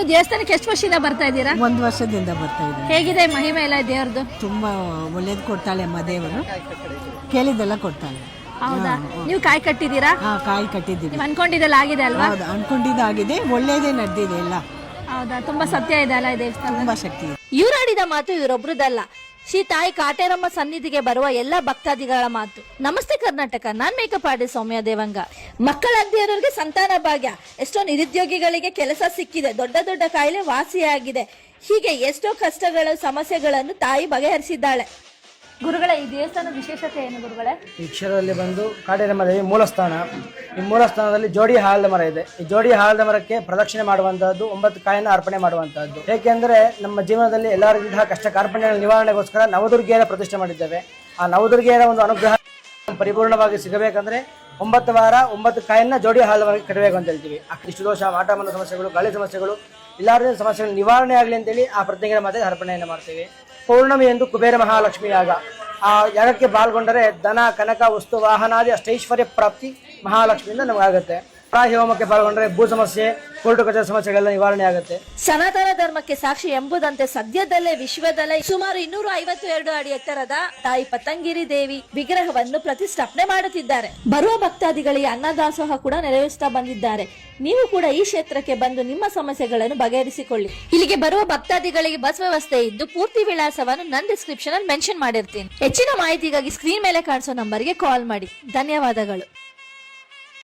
ನೀವು ದೇವಸ್ಥಾನಕ್ಕೆ ಎಷ್ಟು ವರ್ಷದಿಂದ ಬರ್ತಾ ಇದ್ದೀರಾ? 1 ವರ್ಷದಿಂದ ಬರ್ತಾ ಇದ್ದಾರೆ. ಹೇಗಿದೆ ಮಹಿಮೆ ಎಲ್ಲ ದೇವ್ರದ್ದು? ತುಂಬಾ ಒಳ್ಳೇದು ಕೊಡ್ತಾಳೆ ಅಮ್ಮ ದೇವರು, ಕೇಳಿದ್ದೆಲ್ಲ ಕೊಡ್ತಾಳೆ. ಹೌದಾ? ನೀವು ಕಾಯಿ ಕಟ್ಟಿದ್ದೀರಾ? ಕಾಯಿ ಕಟ್ಟಿದ್ದೀವಿ. ನೀವು ಅನ್ಕೊಂಡಿದ್ದೆಲ್ಲ ಆಗಿದೆ ಅಲ್ವಾ? ಹೌದು, ಅನ್ಕೊಂಡಿದ್ದಾಗಿದೆ, ಒಳ್ಳೇದೇ ನಡೆದಿದೆ ಎಲ್ಲ. ಹೌದಾ? ತುಂಬಾ ಸತ್ಯ ಇದೆ ಅಲ್ಲ ಈ ದೇವಸ್ಥಾನ? ತುಂಬಾ ಶಕ್ತಿ ಇದೆ. ಇವರಾಡಿದ ಮಾತು ಇವರೊಬ್ರದಲ್ಲ, ಶ್ರೀ ತಾಯಿ ಕಾಟೇರಮ್ಮ ಸನ್ನಿಧಿಗೆ ಬರುವ ಎಲ್ಲ ಭಕ್ತಾದಿಗಳ ಮಾತು. ನಮಸ್ತೆ ಕರ್ನಾಟಕ, ನಾನ್ ಮೇಕಪ್ ಆರ್ಟಿಸ್ಟ್ ಸೌಮ್ಯ ದೇವಂಗ. ಮಕ್ಕಳಂತಿಯರಿಗೆ ಸಂತಾನ ಭಾಗ್ಯ, ಎಷ್ಟೋ ನಿರುದ್ಯೋಗಿಗಳಿಗೆ ಕೆಲಸ ಸಿಕ್ಕಿದೆ, ದೊಡ್ಡ ದೊಡ್ಡ ಕಾಯಿಲೆ ವಾಸಿಯಾಗಿದೆ. ಹೀಗೆ ಎಷ್ಟೋ ಕಷ್ಟಗಳ ಸಮಸ್ಯೆಗಳನ್ನು ತಾಯಿ ಬಗೆಹರಿಸಿದ್ದಾಳೆ. ಗುರುಗಳೇ, ಈ ದೇವಸ್ಥಾನದ ವಿಶೇಷತೆ ಏನು ಗುರುಗಳೇ? ಈ ಕ್ಷೇತ್ರದಲ್ಲಿ ಬಂದು ಕಾಟೇರಮ್ಮ ದೇವಿ ಮೂಲಸ್ಥಾನ. ಈ ಮೂಲಸ್ಥಾನದಲ್ಲಿ ಜೋಡಿ ಹಾಲದ ಮರ ಇದೆ. ಈ ಜೋಡಿ ಹಾಲದ ಮರಕ್ಕೆ ಪ್ರದಕ್ಷಿಣೆ ಮಾಡುವಂತಹದ್ದು, 9 ಕಾಯನ್ನು ಅರ್ಪಣೆ ಮಾಡುವಂತಹದ್ದು. ಏಕೆಂದರೆ ನಮ್ಮ ಜೀವನದಲ್ಲಿ ಎಲ್ಲಾ ರೀತಿಯ ಕಷ್ಟ ಕಾರ್ಪಣ್ಯಗಳ ನಿವಾರಣೆಗೋಸ್ಕರ ನವದುರ್ಗೆಯರ ಪ್ರತಿಷ್ಠೆ ಮಾಡಿದ್ದೇವೆ. ಆ ನವದುರ್ಗೆಯರ ಒಂದು ಅನುಗ್ರಹ ಪರಿಪೂರ್ಣವಾಗಿ ಸಿಗಬೇಕಂದ್ರೆ 9 ವಾರ 9 ಕಾಯನ್ನ ಜೋಡಿ ಹಾಲದ ಮರಕ್ಕೆ ಕಟ್ಟಬೇಕು ಅಂತ ಹೇಳ್ತೀವಿ. ಇಷ್ಟು ದೋಷ, ಮಾಟಮನ ಸಮಸ್ಯೆಗಳು, ಗಾಳಿ ಸಮಸ್ಯೆಗಳು, ಎಲ್ಲಾ ರೀತಿಯ ಸಮಸ್ಯೆಗಳು ನಿವಾರಣೆ ಆಗಲಿ ಅಂತೇಳಿ ಆ ಪ್ರತಿಜ್ಞೆ ಮತ್ತೆ ಅರ್ಪಣೆಯನ್ನು ಮಾಡ್ತೀವಿ. ಪೌರ್ಣಮಿ ಎಂದು ಕುಬೇರ ಮಹಾಲಕ್ಷ್ಮಿ ಯಾಗ. ಆ ಯಾಗಕ್ಕೆ ಪಾಲ್ಗೊಂಡರೆ ಧನ, ಕನಕ, ವಸ್ತು, ವಾಹನಾದಿ ಅಷ್ಟೈಶ್ವರ್ಯ ಪ್ರಾಪ್ತಿ ಮಹಾಲಕ್ಷ್ಮಿಯಿಂದ ನಮಗಾಗುತ್ತೆ. ಪ್ರಾಹಿ ಹೋಮಕ್ಕೆ ಪಾಲ್ಗೊಂಡ್ರೆ ಭೂ ಸಮಸ್ಯೆ, ಕೋರ್ಟು ಕಚೇರಿ ಸಮಸ್ಯೆಗಳೆಲ್ಲ ನಿವಾರಣೆ ಆಗುತ್ತೆ. ಸನಾತನ ಧರ್ಮಕ್ಕೆ ಸಾಕ್ಷಿ ಎಂಬುದಂತೆ ಸದ್ಯದಲ್ಲೇ ವಿಶ್ವದಲ್ಲೇ ಸುಮಾರು 252 ಅಡಿ ಎತ್ತರದ ತಾಯಿ ಪತಂಗಿರಿ ದೇವಿ ವಿಗ್ರಹವನ್ನು ಪ್ರತಿಷ್ಠಾಪನೆ ಮಾಡುತ್ತಿದ್ದಾರೆ. ಬರುವ ಭಕ್ತಾದಿಗಳಿಗೆ ಅನ್ನದಾಸೋಹ ಕೂಡ ನೆರವೇರಿಸ್ತಾ ಬಂದಿದ್ದಾರೆ. ನೀವು ಕೂಡ ಈ ಕ್ಷೇತ್ರಕ್ಕೆ ಬಂದು ನಿಮ್ಮ ಸಮಸ್ಯೆಗಳನ್ನು ಬಗೆಹರಿಸಿಕೊಳ್ಳಿ. ಇಲ್ಲಿಗೆ ಬರುವ ಭಕ್ತಾದಿಗಳಿಗೆ ಬಸ್ ವ್ಯವಸ್ಥೆ ಇದ್ದು, ಪೂರ್ತಿ ವಿಳಾಸವನ್ನು ನನ್ನ ಡಿಸ್ಕ್ರಿಪ್ಷನ್ ಅಲ್ಲಿ ಮೆನ್ಷನ್ ಮಾಡಿರ್ತೀನಿ. ಹೆಚ್ಚಿನ ಮಾಹಿತಿಗಾಗಿ ಸ್ಕ್ರೀನ್ ಮೇಲೆ ಕಾಣಿಸೋ ನಂಬರ್ಗೆ ಕಾಲ್ ಮಾಡಿ. ಧನ್ಯವಾದಗಳು.